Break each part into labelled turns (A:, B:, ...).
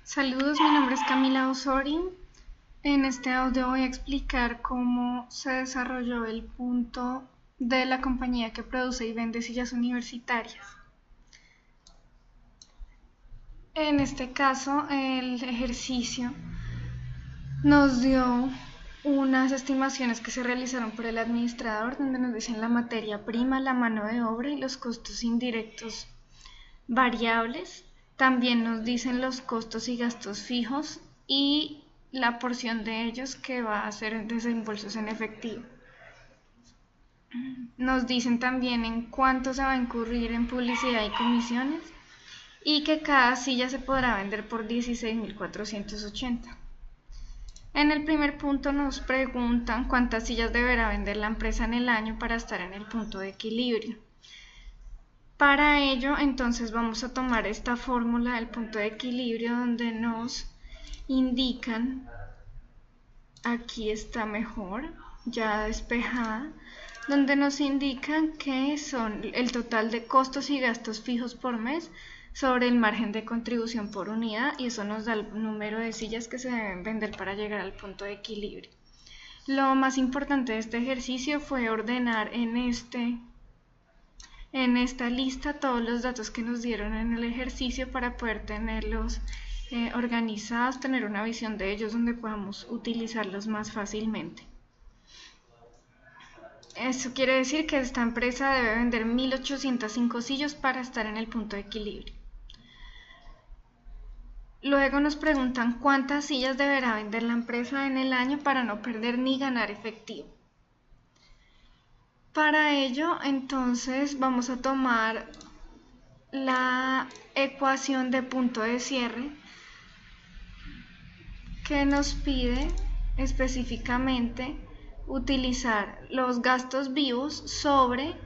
A: Saludos, mi nombre es Camila Osorio. En este audio voy a explicar cómo se desarrolló el punto de la compañía que produce y vende sillas universitarias. En este caso, el ejercicio nos dio unas estimaciones que se realizaron por el administrador, donde nos dicen la materia prima, la mano de obra y los costos indirectos variables. También nos dicen los costos y gastos fijos y la porción de ellos que va a ser desembolsos en efectivo. Nos dicen también en cuánto se va a incurrir en publicidad y comisiones y que cada silla se podrá vender por 16.480. En el primer punto nos preguntan cuántas sillas deberá vender la empresa en el año para estar en el punto de equilibrio. Para ello, entonces vamos a tomar esta fórmula del punto de equilibrio donde nos indican, aquí está mejor, ya despejada, donde nos indican que son el total de costos y gastos fijos por mes sobre el margen de contribución por unidad, y eso nos da el número de sillas que se deben vender para llegar al punto de equilibrio. Lo más importante de este ejercicio fue ordenar en esta lista todos los datos que nos dieron en el ejercicio para poder tenerlos organizados, tener una visión de ellos donde podamos utilizarlos más fácilmente. Eso quiere decir que esta empresa debe vender 1.805 sillas para estar en el punto de equilibrio. Luego nos preguntan cuántas sillas deberá vender la empresa en el año para no perder ni ganar efectivo. Para ello, entonces, vamos a tomar la ecuación de punto de cierre que nos pide específicamente utilizar los gastos vivos sobre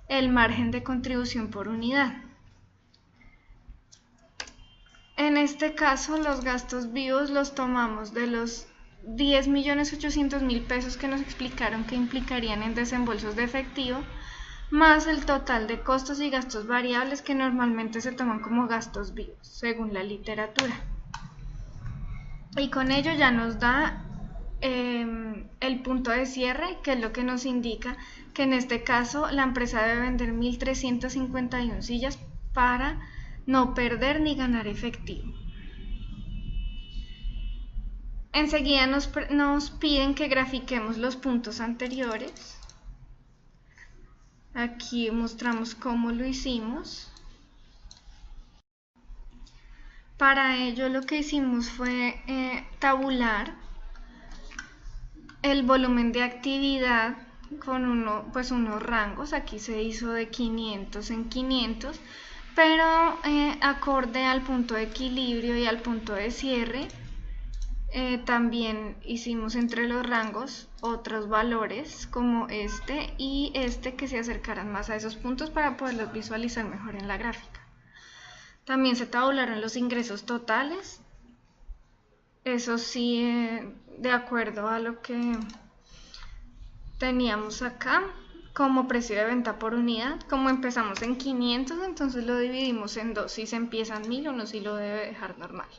A: el margen de contribución por unidad. En este caso, los gastos vivos los tomamos de los 10.800.000 pesos que nos explicaron que implicarían en desembolsos de efectivo, más el total de costos y gastos variables que normalmente se toman como gastos vivos, según la literatura. Y con ello ya nos da el punto de cierre, que es lo que nos indica que en este caso la empresa debe vender 1.351 sillas para no perder ni ganar efectivo. Enseguida nos piden que grafiquemos los puntos anteriores. Aquí mostramos cómo lo hicimos. Para ello lo que hicimos fue tabular el volumen de actividad con unos rangos. Aquí se hizo de 500 en 500, pero acorde al punto de equilibrio y al punto de cierre. También hicimos entre los rangos otros valores como este y este que se acercaran más a esos puntos para poderlos visualizar mejor en la gráfica. También se tabularon los ingresos totales, eso sí, de acuerdo a lo que teníamos acá como precio de venta por unidad. Como empezamos en 500, entonces lo dividimos en dos. Si se empieza en 1000, uno sí lo debe dejar normal.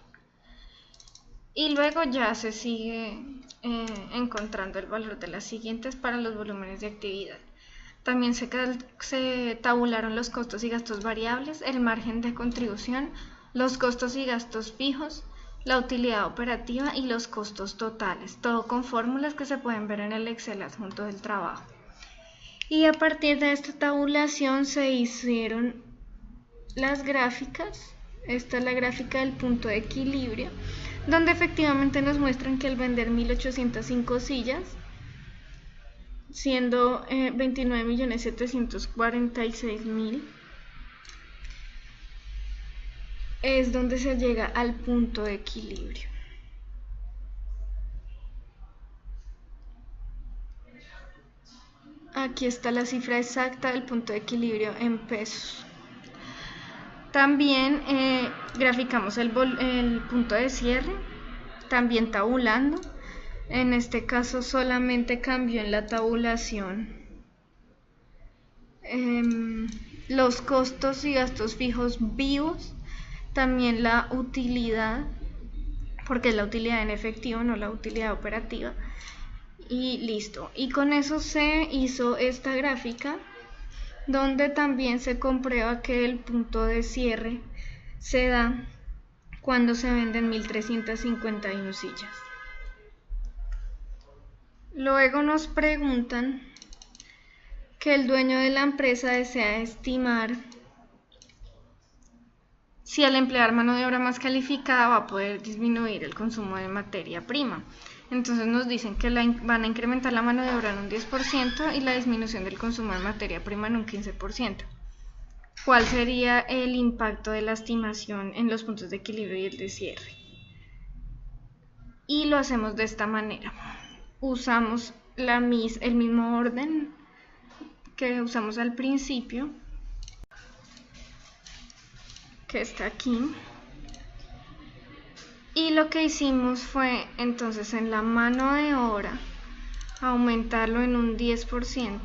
A: Y luego ya se sigue encontrando el valor de las siguientes para los volúmenes de actividad. También se tabularon los costos y gastos variables, el margen de contribución, los costos y gastos fijos, la utilidad operativa y los costos totales, todo con fórmulas que se pueden ver en el Excel adjunto del trabajo. Y a partir de esta tabulación se hicieron las gráficas. Esta es la gráfica del punto de equilibrio, donde efectivamente nos muestran que al vender 1.805 sillas, siendo 29.746.000, es donde se llega al punto de equilibrio. Aquí está la cifra exacta del punto de equilibrio en pesos. También graficamos el punto de cierre, también tabulando. En este caso solamente cambió en la tabulación los costos y gastos fijos vivos, también la utilidad porque es la utilidad en efectivo, no la utilidad operativa. Y listo. Y con eso se hizo esta gráfica, donde también se comprueba que el punto de cierre se da cuando se venden 1351 sillas. Luego nos preguntan que el dueño de la empresa desea estimar si al emplear mano de obra más calificada va a poder disminuir el consumo de materia prima. Entonces nos dicen que van a incrementar la mano de obra en un 10% y la disminución del consumo de materia prima en un 15%. ¿Cuál sería el impacto de la estimación en los puntos de equilibrio y el de cierre? Y lo hacemos de esta manera. Usamos el mismo orden que usamos al principio, que está aquí. Y lo que hicimos fue, entonces, en la mano de obra, aumentarlo en un 10%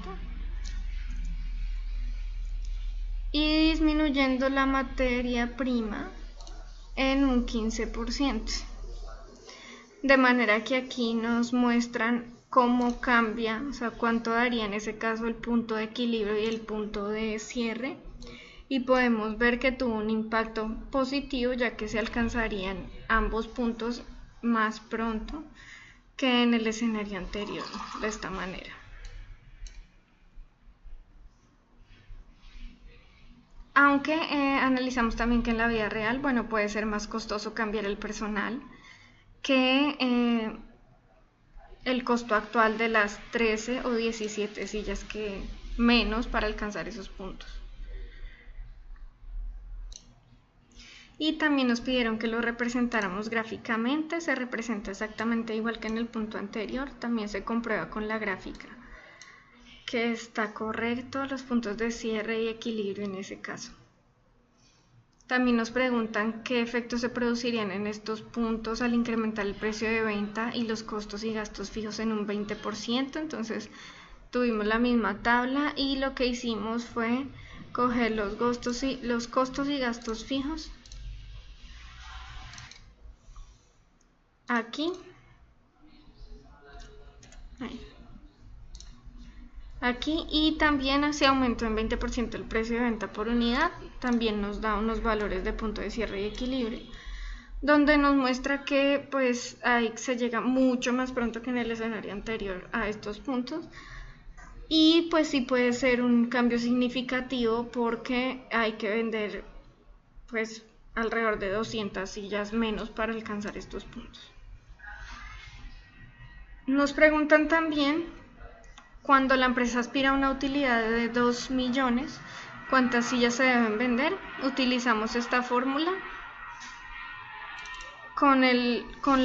A: y disminuyendo la materia prima en un 15%. De manera que aquí nos muestran cómo cambia, o sea, cuánto daría en ese caso el punto de equilibrio y el punto de cierre. Y podemos ver que tuvo un impacto positivo, ya que se alcanzarían ambos puntos más pronto que en el escenario anterior, de esta manera. Aunque analizamos también que en la vida real, bueno, puede ser más costoso cambiar el personal que el costo actual de las 13 o 17 sillas que menos para alcanzar esos puntos. Y también nos pidieron que lo representáramos gráficamente. Se representa exactamente igual que en el punto anterior. También se comprueba con la gráfica que está correcto los puntos de cierre y equilibrio en ese caso. También nos preguntan qué efectos se producirían en estos puntos al incrementar el precio de venta y los costos y gastos fijos en un 20%. Entonces tuvimos la misma tabla y lo que hicimos fue coger los costos y gastos fijos aquí, aquí, y también se aumentó en 20% el precio de venta por unidad. También nos da unos valores de punto de cierre y equilibrio, donde nos muestra que pues ahí se llega mucho más pronto que en el escenario anterior a estos puntos. Y pues sí puede ser un cambio significativo porque hay que vender pues alrededor de 200 sillas menos para alcanzar estos puntos. Nos preguntan también, cuando la empresa aspira a una utilidad de 2 millones, ¿cuántas sillas se deben vender? Utilizamos esta fórmula con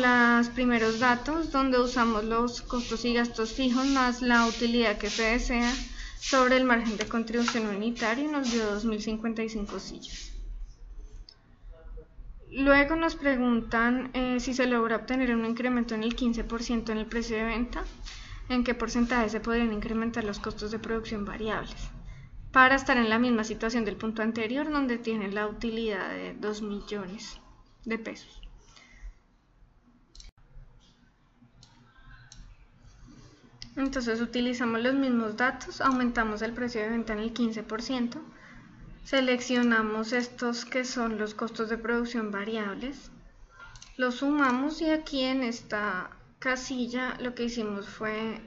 A: los primeros datos, donde usamos los costos y gastos fijos más la utilidad que se desea sobre el margen de contribución unitario, y nos dio 2055 sillas. Luego nos preguntan si se logra obtener un incremento en el 15% en el precio de venta, en qué porcentaje se podrían incrementar los costos de producción variables, para estar en la misma situación del punto anterior, donde tienen la utilidad de 2 millones de pesos. Entonces utilizamos los mismos datos, aumentamos el precio de venta en el 15%, seleccionamos estos que son los costos de producción variables, los sumamos y aquí en esta casilla lo que hicimos fue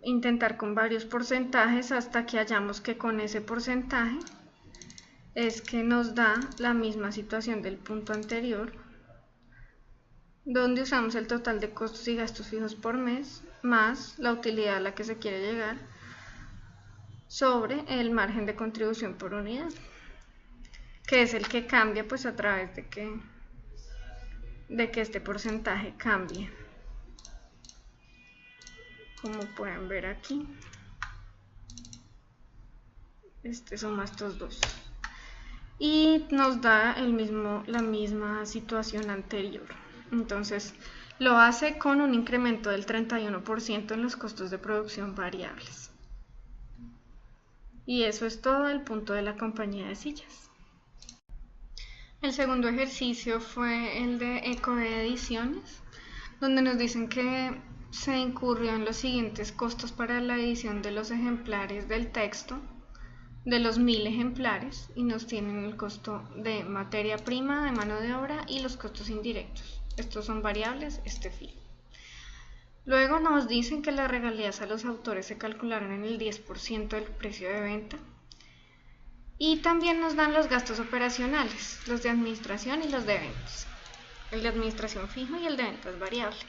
A: intentar con varios porcentajes hasta que hallamos que con ese porcentaje es que nos da la misma situación del punto anterior, donde usamos el total de costos y gastos fijos por mes más la utilidad a la que se quiere llegar sobre el margen de contribución por unidad, que es el que cambia pues a través de que este porcentaje cambie, como pueden ver aquí. Suma estos dos y nos da la misma situación anterior. Entonces lo hace con un incremento del 31% en los costos de producción variables. Y eso es todo el punto de la compañía de sillas. El segundo ejercicio fue el de ecoediciones, donde nos dicen que se incurrió en los siguientes costos para la edición de los ejemplares del texto, de los 1000 ejemplares, y nos tienen el costo de materia prima, de mano de obra y los costos indirectos. Estos son variables, este fijo. Luego nos dicen que las regalías a los autores se calcularon en el 10% del precio de venta. Y también nos dan los gastos operacionales, los de administración y los de ventas. El de administración fijo y el de ventas variable.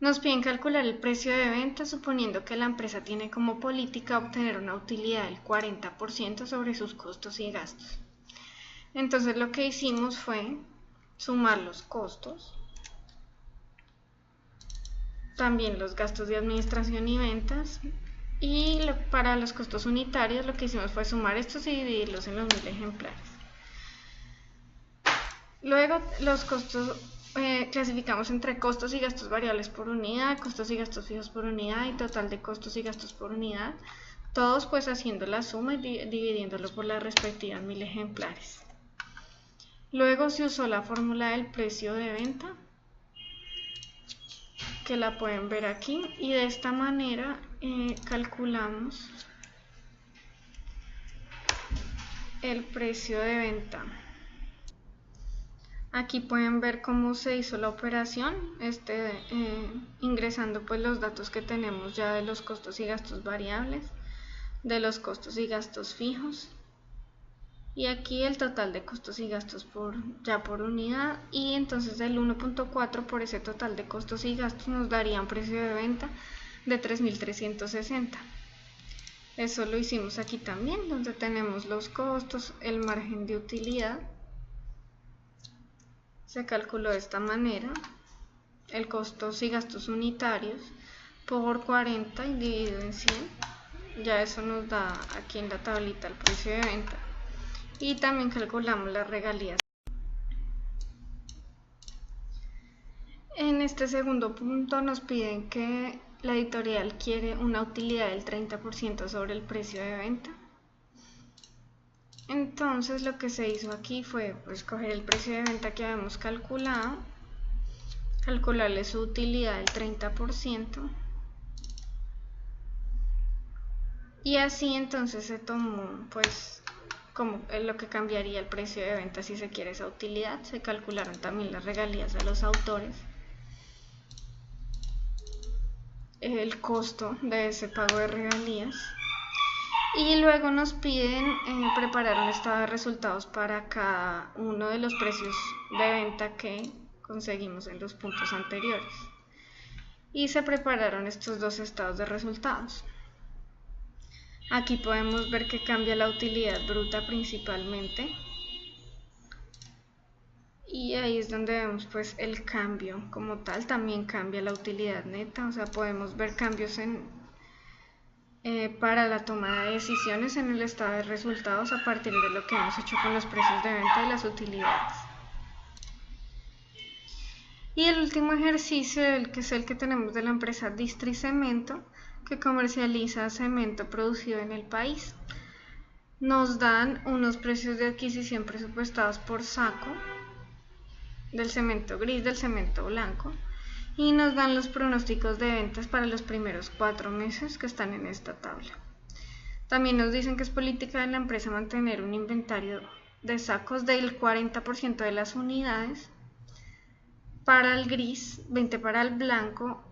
A: Nos piden calcular el precio de venta suponiendo que la empresa tiene como política obtener una utilidad del 40% sobre sus costos y gastos. Entonces lo que hicimos fue sumar los costos, también los gastos de administración y ventas, y para los costos unitarios lo que hicimos fue sumar estos y dividirlos en los 1000 ejemplares. Luego los costos clasificamos entre costos y gastos variables por unidad, costos y gastos fijos por unidad y total de costos y gastos por unidad, todos pues haciendo la suma y dividiéndolo por las respectivas 1000 ejemplares. Luego se usó la fórmula del precio de venta, que la pueden ver aquí, y de esta manera calculamos el precio de venta. Aquí pueden ver cómo se hizo la operación, ingresando pues los datos que tenemos ya de los costos y gastos variables, de los costos y gastos fijos, y aquí el total de costos y gastos ya por unidad, y entonces el 1.4 por ese total de costos y gastos nos daría un precio de venta de 3.360. Eso lo hicimos aquí también, donde tenemos los costos, el margen de utilidad. Se calculó de esta manera, el costos y gastos unitarios por 40 y dividido en 100, ya eso nos da aquí en la tablita el precio de venta, y también calculamos las regalías. En este segundo punto nos piden que la editorial quiere una utilidad del 30% sobre el precio de venta. Entonces lo que se hizo aquí fue pues coger el precio de venta que habíamos calculado, calcularle su utilidad del 30%, y así entonces se tomó pues como lo que cambiaría el precio de venta si se quiere esa utilidad. Se calcularon también las regalías a los autores, el costo de ese pago de regalías, y luego nos piden preparar un estado de resultados para cada uno de los precios de venta que conseguimos en los puntos anteriores, y se prepararon estos dos estados de resultados. Aquí podemos ver que cambia la utilidad bruta principalmente, y ahí es donde vemos pues el cambio como tal. También cambia la utilidad neta, o sea, podemos ver cambios para la toma de decisiones en el estado de resultados a partir de lo que hemos hecho con los precios de venta y las utilidades. Y el último ejercicio, que es el que tenemos de la empresa Districemento, que comercializa cemento producido en el país. Nos dan unos precios de adquisición presupuestados por saco del cemento gris, del cemento blanco, y nos dan los pronósticos de ventas para los primeros 4 meses que están en esta tabla. También nos dicen que es política de la empresa mantener un inventario de sacos del 40% de las unidades para el gris, 20% para el blanco,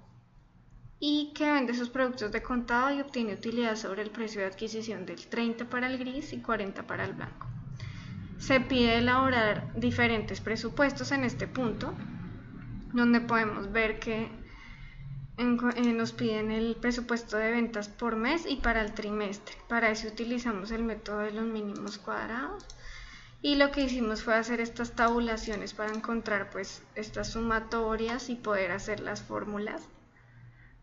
A: y que vende sus productos de contado y obtiene utilidad sobre el precio de adquisición del 30% para el gris y 40% para el blanco. Se pide elaborar diferentes presupuestos en este punto, donde podemos ver que nos piden el presupuesto de ventas por mes y para el trimestre. Para eso utilizamos el método de los mínimos cuadrados, y lo que hicimos fue hacer estas tabulaciones para encontrar pues estas sumatorias y poder hacer las fórmulas.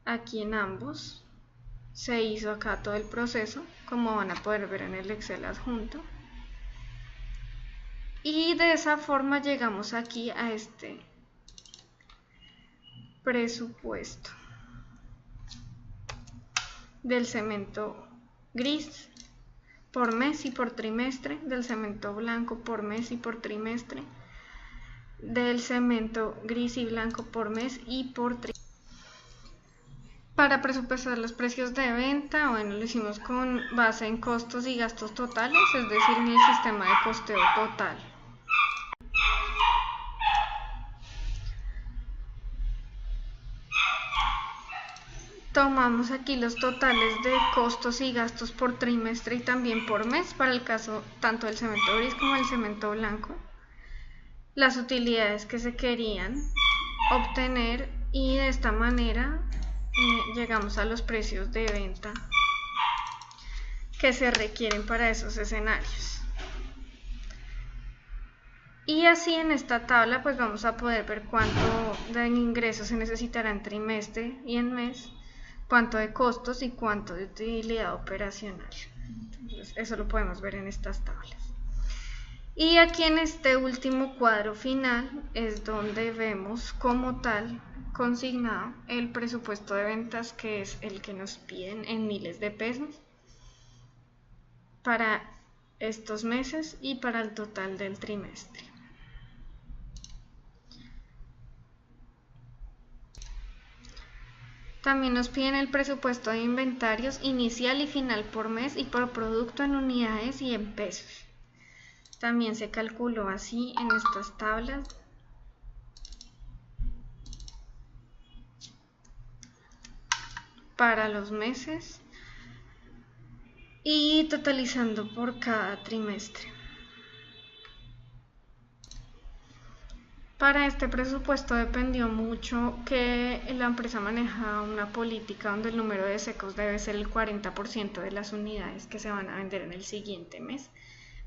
A: Aquí en ambos se hizo acá todo el proceso, como van a poder ver en el Excel adjunto, y de esa forma llegamos aquí a este presupuesto del cemento gris, por mes y por trimestre, del cemento blanco por mes y por trimestre, del cemento gris y blanco por mes y por trimestre. Para presupuestar los precios de venta, bueno, lo hicimos con base en costos y gastos totales, es decir, en el sistema de costeo total. Tomamos aquí los totales de costos y gastos por trimestre y también por mes para el caso tanto del cemento gris como del cemento blanco, las utilidades que se querían obtener y de esta manera llegamos a los precios de venta que se requieren para esos escenarios. Y así en esta tabla pues vamos a poder ver cuánto de ingresos se necesitará en trimestre y en mes, cuánto de costos y cuánto de utilidad operacional. Entonces, eso lo podemos ver en estas tablas. Y aquí en este último cuadro final es donde vemos como tal consignado el presupuesto de ventas, que es el que nos piden en miles de pesos para estos meses y para el total del trimestre. También nos piden el presupuesto de inventarios inicial y final por mes y por producto en unidades y en pesos. También se calculó así en estas tablas. Para los meses y totalizando por cada trimestre. Para este presupuesto dependió mucho que la empresa maneja una política donde el número de secos debe ser el 40% de las unidades que se van a vender en el siguiente mes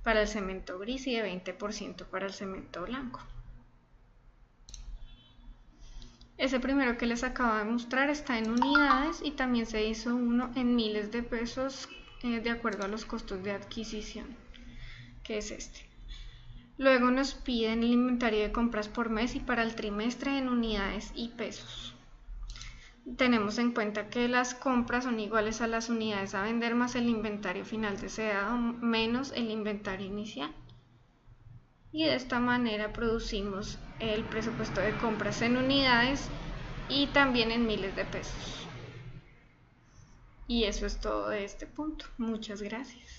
A: para el cemento gris y de 20% para el cemento blanco. Ese primero que les acabo de mostrar está en unidades y también se hizo uno en miles de pesos de acuerdo a los costos de adquisición, que es este. Luego nos piden el inventario de compras por mes y para el trimestre en unidades y pesos. Tenemos en cuenta que las compras son iguales a las unidades a vender más el inventario final deseado menos el inventario inicial. Y de esta manera producimos el presupuesto de compras en unidades y también en miles de pesos. Y eso es todo de este punto. Muchas gracias.